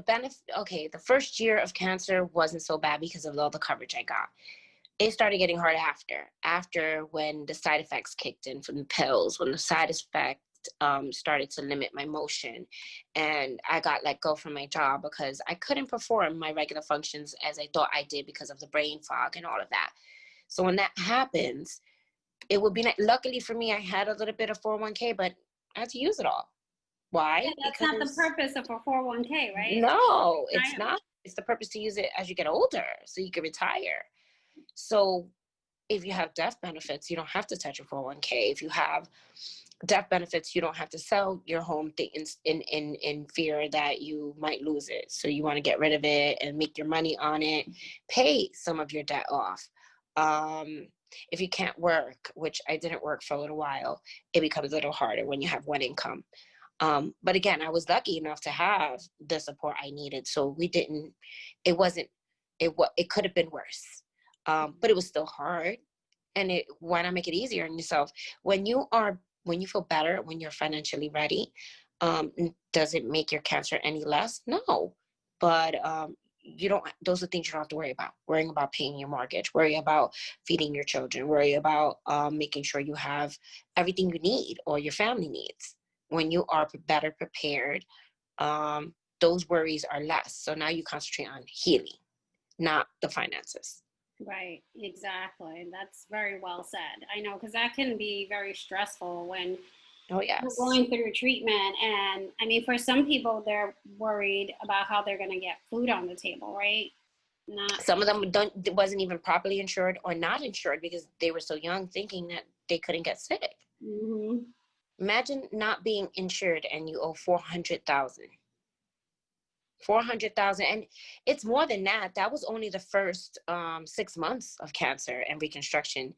benefit. Okay, the first year of cancer wasn't so bad because of all the coverage I got. It started getting hard after when the side effects kicked in from the pills, when the side effects started to limit my motion, and I got let go from my job because I couldn't perform my regular functions as I thought I did because of the brain fog and all of that. So when that happens, it would be luckily for me, I had a little bit of 401k, but I had to use it all. Why? yeah, that's not the purpose of a 401k, right? No, it's not. It's the purpose to use it as you get older so you can retire. So if you have death benefits, you don't have to touch your 401k. If you have death benefits, you don't have to sell your home in fear that you might lose it. So you want to get rid of it and make your money on it, pay some of your debt off. If you can't work, which I didn't work for a little while, it becomes a little harder when you have one income. But again, I was lucky enough to have the support I needed. So it could have been worse. But it was still hard. And why not make it easier on yourself? When you feel better, when you're financially ready, does it make your cancer any less? No. But those are things you don't have to worry about. Worrying about paying your mortgage, worry about feeding your children, worry about making sure you have everything you need or your family needs. When you are better prepared, those worries are less. So now you concentrate on healing, not the finances. Right, exactly. That's very well said. I know, because that can be very stressful when yes, you're going through treatment. And I mean, for some people, they're worried about how they're going to get food on the table, right? Some of them wasn't even properly insured or not insured because they were so young, thinking that they couldn't get sick. Mm-hmm. Imagine not being insured and you owe $400,000. 400,000, and it's more than that. That was only the first 6 months of cancer and reconstruction.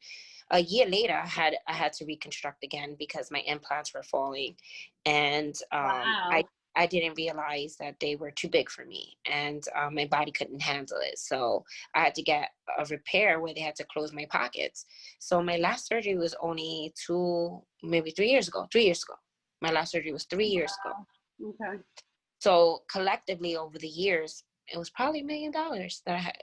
A year later, I had to reconstruct again because my implants were falling, and Wow. I didn't realize that they were too big for me, and my body couldn't handle it. So I had to get a repair where they had to close my pockets. So my last surgery was only 3 years ago. 3 years ago, my last surgery was 3 years ago. Okay. So collectively over the years, it was probably $1 million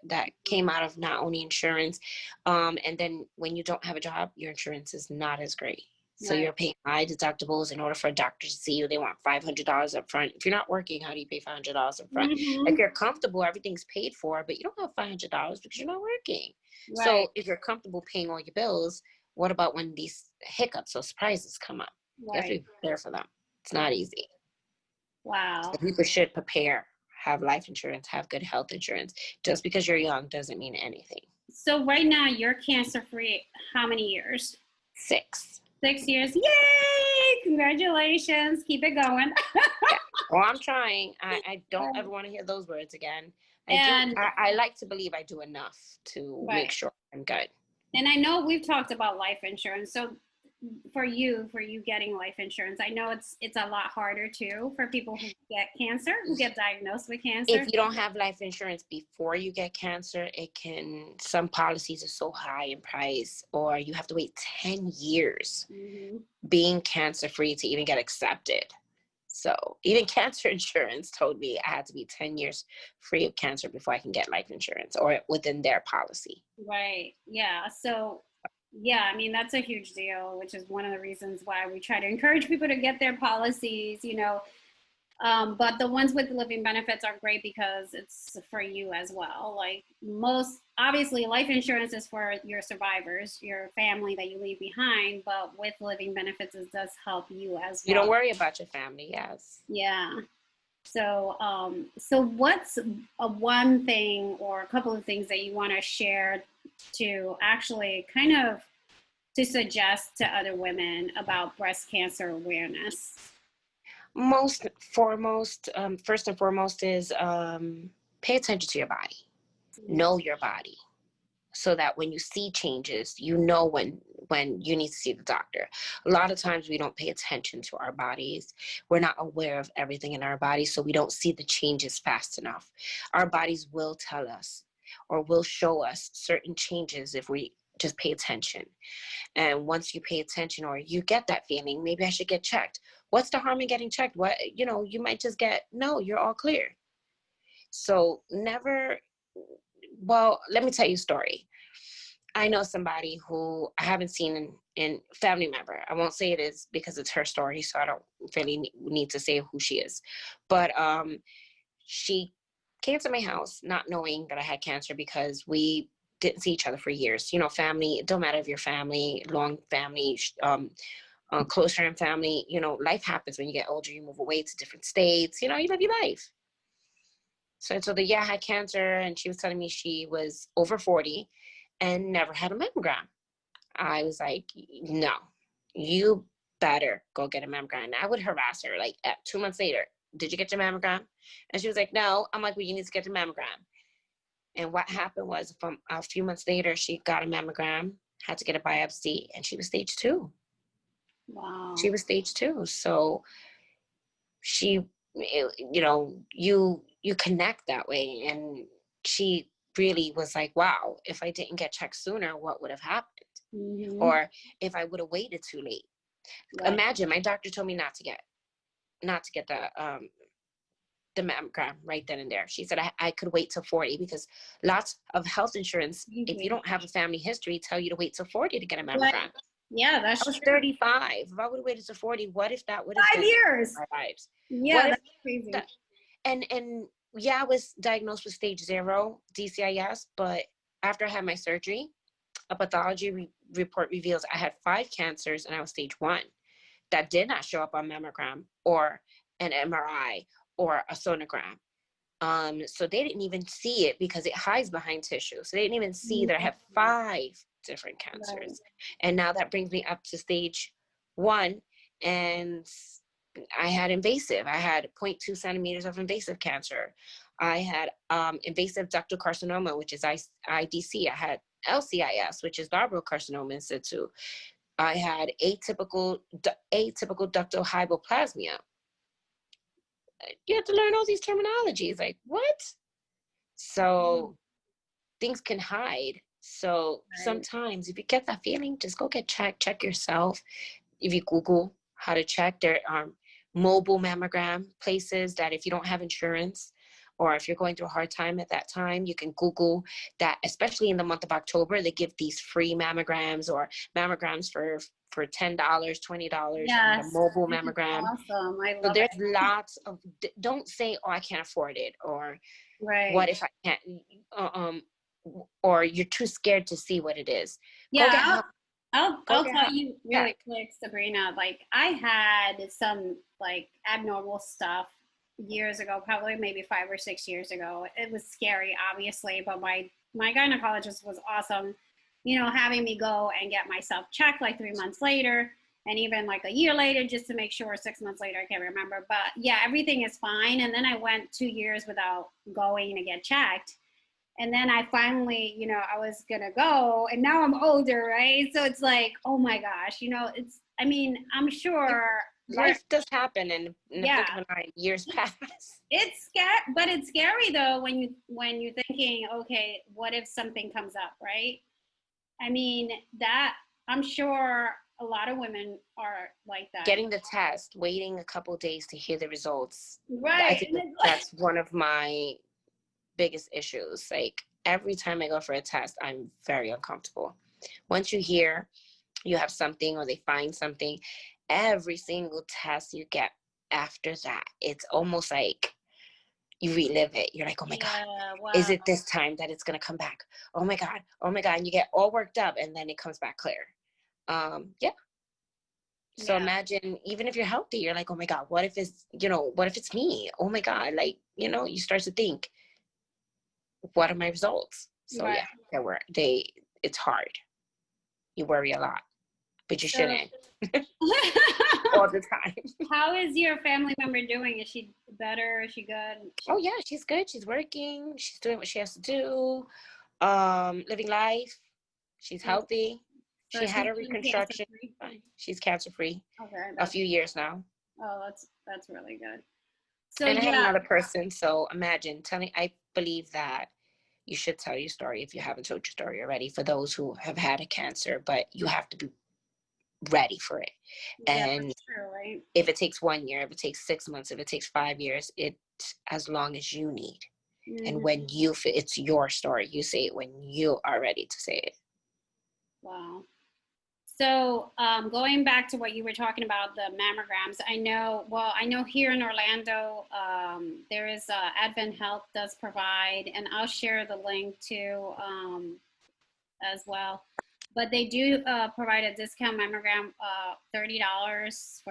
that came out of not only insurance, and then when you don't have a job, your insurance is not as great. So You're paying high deductibles. In order for a doctor to see you, they want $500 up front. If you're not working, how do you pay $500 up front? Mm-hmm. If you're comfortable, everything's paid for, but you don't have $500 because you're not working. Right. So if you're comfortable paying all your bills, what about when these hiccups or surprises come up? You have to be prepared for them. It's not easy. Wow. So people should prepare, have life insurance, have good health insurance. Just because you're young doesn't mean anything. So right now you're cancer free. How many years? 6. 6 years. Yay! Congratulations. Keep it going. Yeah. Well, I'm trying. I don't ever want to hear those words again. And I like to believe I do enough to make right. sure I'm good. And I know we've talked about life insurance. So for you getting life insurance, I know it's a lot harder too for people who get cancer, who get diagnosed with cancer. If you don't have life insurance before you get cancer, some policies are so high in price, or you have to wait 10 years being cancer free to even get accepted. So even cancer insurance told me I had to be 10 years free of cancer before I can get life insurance, or within their policy. Right. Yeah. So, yeah, I mean, that's a huge deal, which is one of the reasons why we try to encourage people to get their policies, but the ones with living benefits are great because it's for you as well. Like obviously, life insurance is for your survivors, your family that you leave behind, but with living benefits, it does help you as well. You don't worry about your family, yes. Yeah. So, so what's one thing or a couple of things that you want to share to actually kind of to suggest to other women about breast cancer awareness? First and foremost is pay attention to your body. Know your body, so that when you see changes, you know when you need to see the doctor. A lot of times we don't pay attention to our bodies. We're not aware of everything in our bodies, so we don't see the changes fast enough. Our bodies will tell us or will show us certain changes if we just pay attention. And once you pay attention, or you get that feeling, maybe I should get checked. What's the harm in getting checked? You might just no, you're all clear. So let me tell you a story. I know somebody who I haven't seen in family member. I won't say it is because it's her story, so I don't really need to say who she is. But she came to my house not knowing that I had cancer, because we didn't see each other for years. Family, it don't matter if you're family, long family, closer in family, life happens when you get older. You move away to different states, you live your life. So I told her, yeah, I had cancer, and she was telling me she was over 40 and never had a mammogram. I was like, no, you better go get a mammogram. And I would harass her, like 2 months later, did you get your mammogram? And she was like, no. I'm like, well, you need to get your mammogram. And what happened was, from a few months later, she got a mammogram, had to get a biopsy, and she was stage 2. Wow. She was stage 2. So you connect that way. And she really was like, wow, if I didn't get checked sooner, what would have happened? Or if I would have waited too late. Right. Imagine, my doctor told me not to get the mammogram right then and there. She said I could wait till 40, because lots of health insurance, if you don't have a family history, tell you to wait till 40 to get a mammogram. Right. Yeah, that's true. I was 35. If I would have waited till 40, what if that would have 5 years? My lives? Yeah, that's crazy. And yeah, I was diagnosed with stage 0 DCIS, but after I had my surgery, a pathology report reveals I had 5 cancers, and I was stage 1. That did not show up on mammogram or an MRI or a sonogram. So they didn't even see it because it hides behind tissue. So they didn't even see that I had 5 different cancers. Right. And now that brings me up to stage 1, and I had invasive. I had 0.2 centimeters of invasive cancer. I had invasive ductal carcinoma, which is IDC. I had LCIS, which is lobar carcinoma in situ. I had atypical ductal hypoplasmia. You have to learn all these terminologies. Like, what? So things can hide. So sometimes if you get that feeling, just go get checked. Check yourself. If you Google how to check, there are mobile mammogram places that if you don't have insurance, or if you're going through a hard time at that time, you can Google that, especially in the month of October, they give these free mammograms or mammograms for $10, $20, yes, a mobile mammogram. Awesome. I love so there's lots of, don't say, oh, I can't afford it, or what if I can't, or you're too scared to see what it is. Yeah, I'll tell you really quick, Sabrina, like I had some like abnormal stuff years ago, probably maybe 5 or 6 years ago. It was scary, obviously, but my gynecologist was awesome, having me go and get myself checked like 3 months later, and even like a year later, just to make sure. 6 months later, I can't remember, but yeah, everything is fine. And then I went 2 years without going to get checked. And then I finally, I was gonna go, and now I'm older, right? So it's like, oh my gosh, I'm sure Life does happen, and in the yeah, blink of an eye, years pass. it's scary, but it's scary though when you're thinking, okay, what if something comes up, right? I mean, that I'm sure a lot of women are like that. Getting the test, waiting a couple days to hear the results. Right. I think that's one of my biggest issues. Like every time I go for a test, I'm very uncomfortable. Once you hear you have something or they find something, every single test you get after that, it's almost like you relive it. You're like, oh my God, wow. is it this time that it's going to come back? Oh my God. Oh my God. And you get all worked up and then it comes back clear. Yeah. So imagine, even if you're healthy, you're like, oh my God, what if it's me? Oh my God. Like, you start to think, what are my results? So right. Yeah, it's hard. You worry a lot, but you shouldn't all the time. How is your family member doing? Is she better? Is she good? Oh yeah, she's good. She's working. She's doing what she has to do. Living life. She's healthy. So She had a reconstruction. She's cancer free. Okay. A few years now. Oh, that's really good. So and I had another person. So imagine I believe that you should tell your story if you haven't told your story already, for those who have had a cancer, but you have to be ready for it. And that's true, right? If it takes 1 year, if it takes 6 months, if it takes 5 years, it's as long as you need. Mm-hmm. And when it's your story, you say it when you are ready to say it. Wow. So going back to what you were talking about, the mammograms, I know here in Orlando, there is Advent Health does provide, and I'll share the link too as well. But they do provide a discount mammogram, $30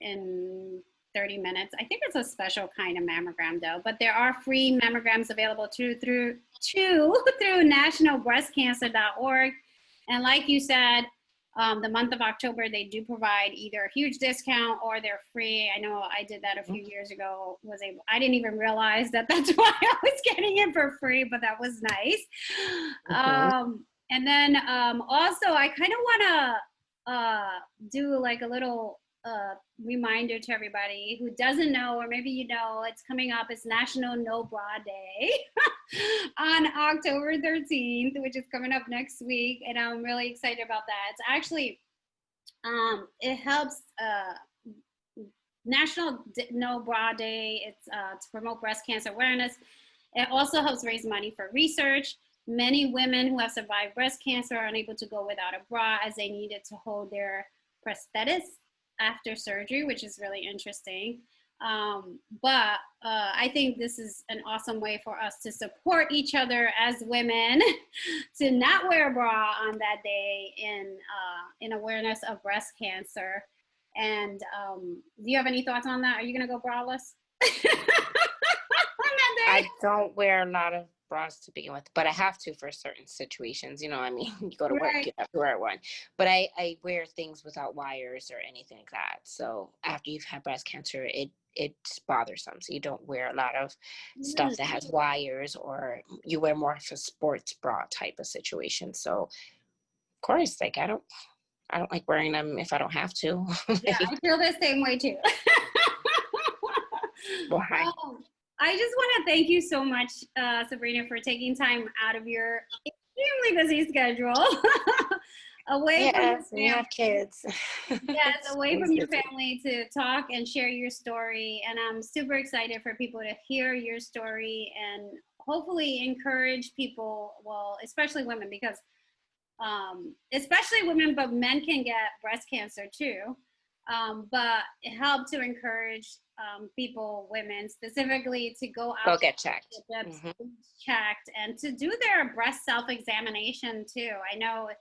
in 30 minutes. I think it's a special kind of mammogram though, but there are free mammograms available through nationalbreastcancer.org. And like you said, the month of October, they do provide either a huge discount or they're free. I know I did that a few years ago. I didn't even realize that that's why I was getting it for free, but that was nice. And then also, I kind of want to do like a little reminder to everybody who doesn't know, or maybe it's coming up. It's National No Bra Day on October 13th, which is coming up next week, and I'm really excited about that. It's actually it helps National No Bra Day. It's to promote breast cancer awareness. It also helps raise money for research. Many women who have survived breast cancer are unable to go without a bra, as they need it to hold their prosthesis after surgery, which is really interesting. But I think this is an awesome way for us to support each other as women to not wear a bra on that day in awareness of breast cancer. And do you have any thoughts on that? Are you going to go braless? I don't wear a lot of bras to begin with, but I have to for certain situations. You go to work, you have to wear one. But I wear things without wires or anything like that. So after you've had breast cancer, it's bothersome. So you don't wear a lot of stuff that has wires, or you wear more of a sports bra type of situation. So of course, like I don't like wearing them if I don't have to. Yeah, I feel the same way too. Why? I just want to thank you so much, Sabrina, for taking time out of your extremely busy schedule away from your family. We have kids. Yes, away from your family to talk and share your story. And I'm super excited for people to hear your story and hopefully encourage people, well, especially women, because especially women, but men can get breast cancer too. But it helped to encourage people, women specifically, to go out, get checked, checked, and to do their breast self-examination too. I know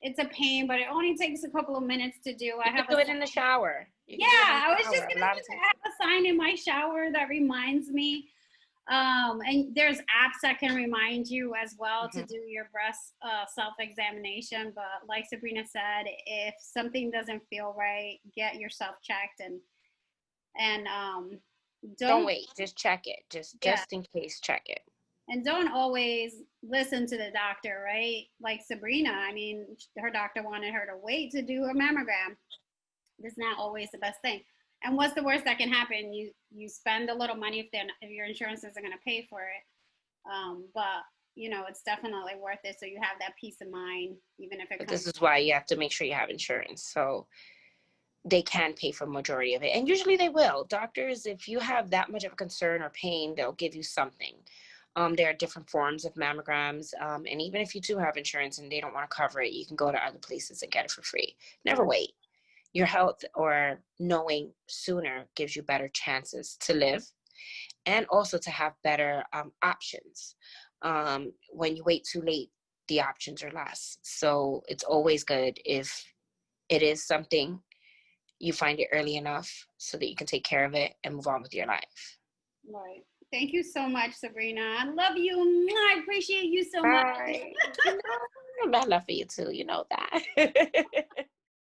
it's a pain, but it only takes a couple of minutes to do. I You can have do a it in the shower. You yeah, can do it in I the was just shower. A gonna lot say of that times. I have a sign in my shower that reminds me. And there's apps that can remind you as well to Mhm. do your breast self-examination. But like Sabrina said, if something doesn't feel right, get yourself checked and Don't don't wait. Just check it. yeah, Just in case, check it. and don't always listen to the doctor, right? Like Sabrina, I mean, her doctor wanted her to wait to do a mammogram. That's not always the best thing. And what's the worst that can happen? You spend a little money if your insurance isn't going to pay for it. But you know, it's definitely worth it. So you have that peace of mind, even if it But comes. this is why you have to make sure you have insurance. So they can pay for majority of it. And usually they will. Doctors, if you have that much of a concern or pain, they'll give you something. There are different forms of mammograms. And even if you do have insurance and they don't want to cover it, you can go to other places and get it for free. Never wait. Your health or knowing sooner gives you better chances to live and also to have better options. When you wait too late, the options are less. So it's always good if it is something you find it early enough so that you can take care of it and move on with your life. Right. Thank you so much, Sabrina. I love you. I appreciate you so much. Bye. You know, I love for you too. You know that.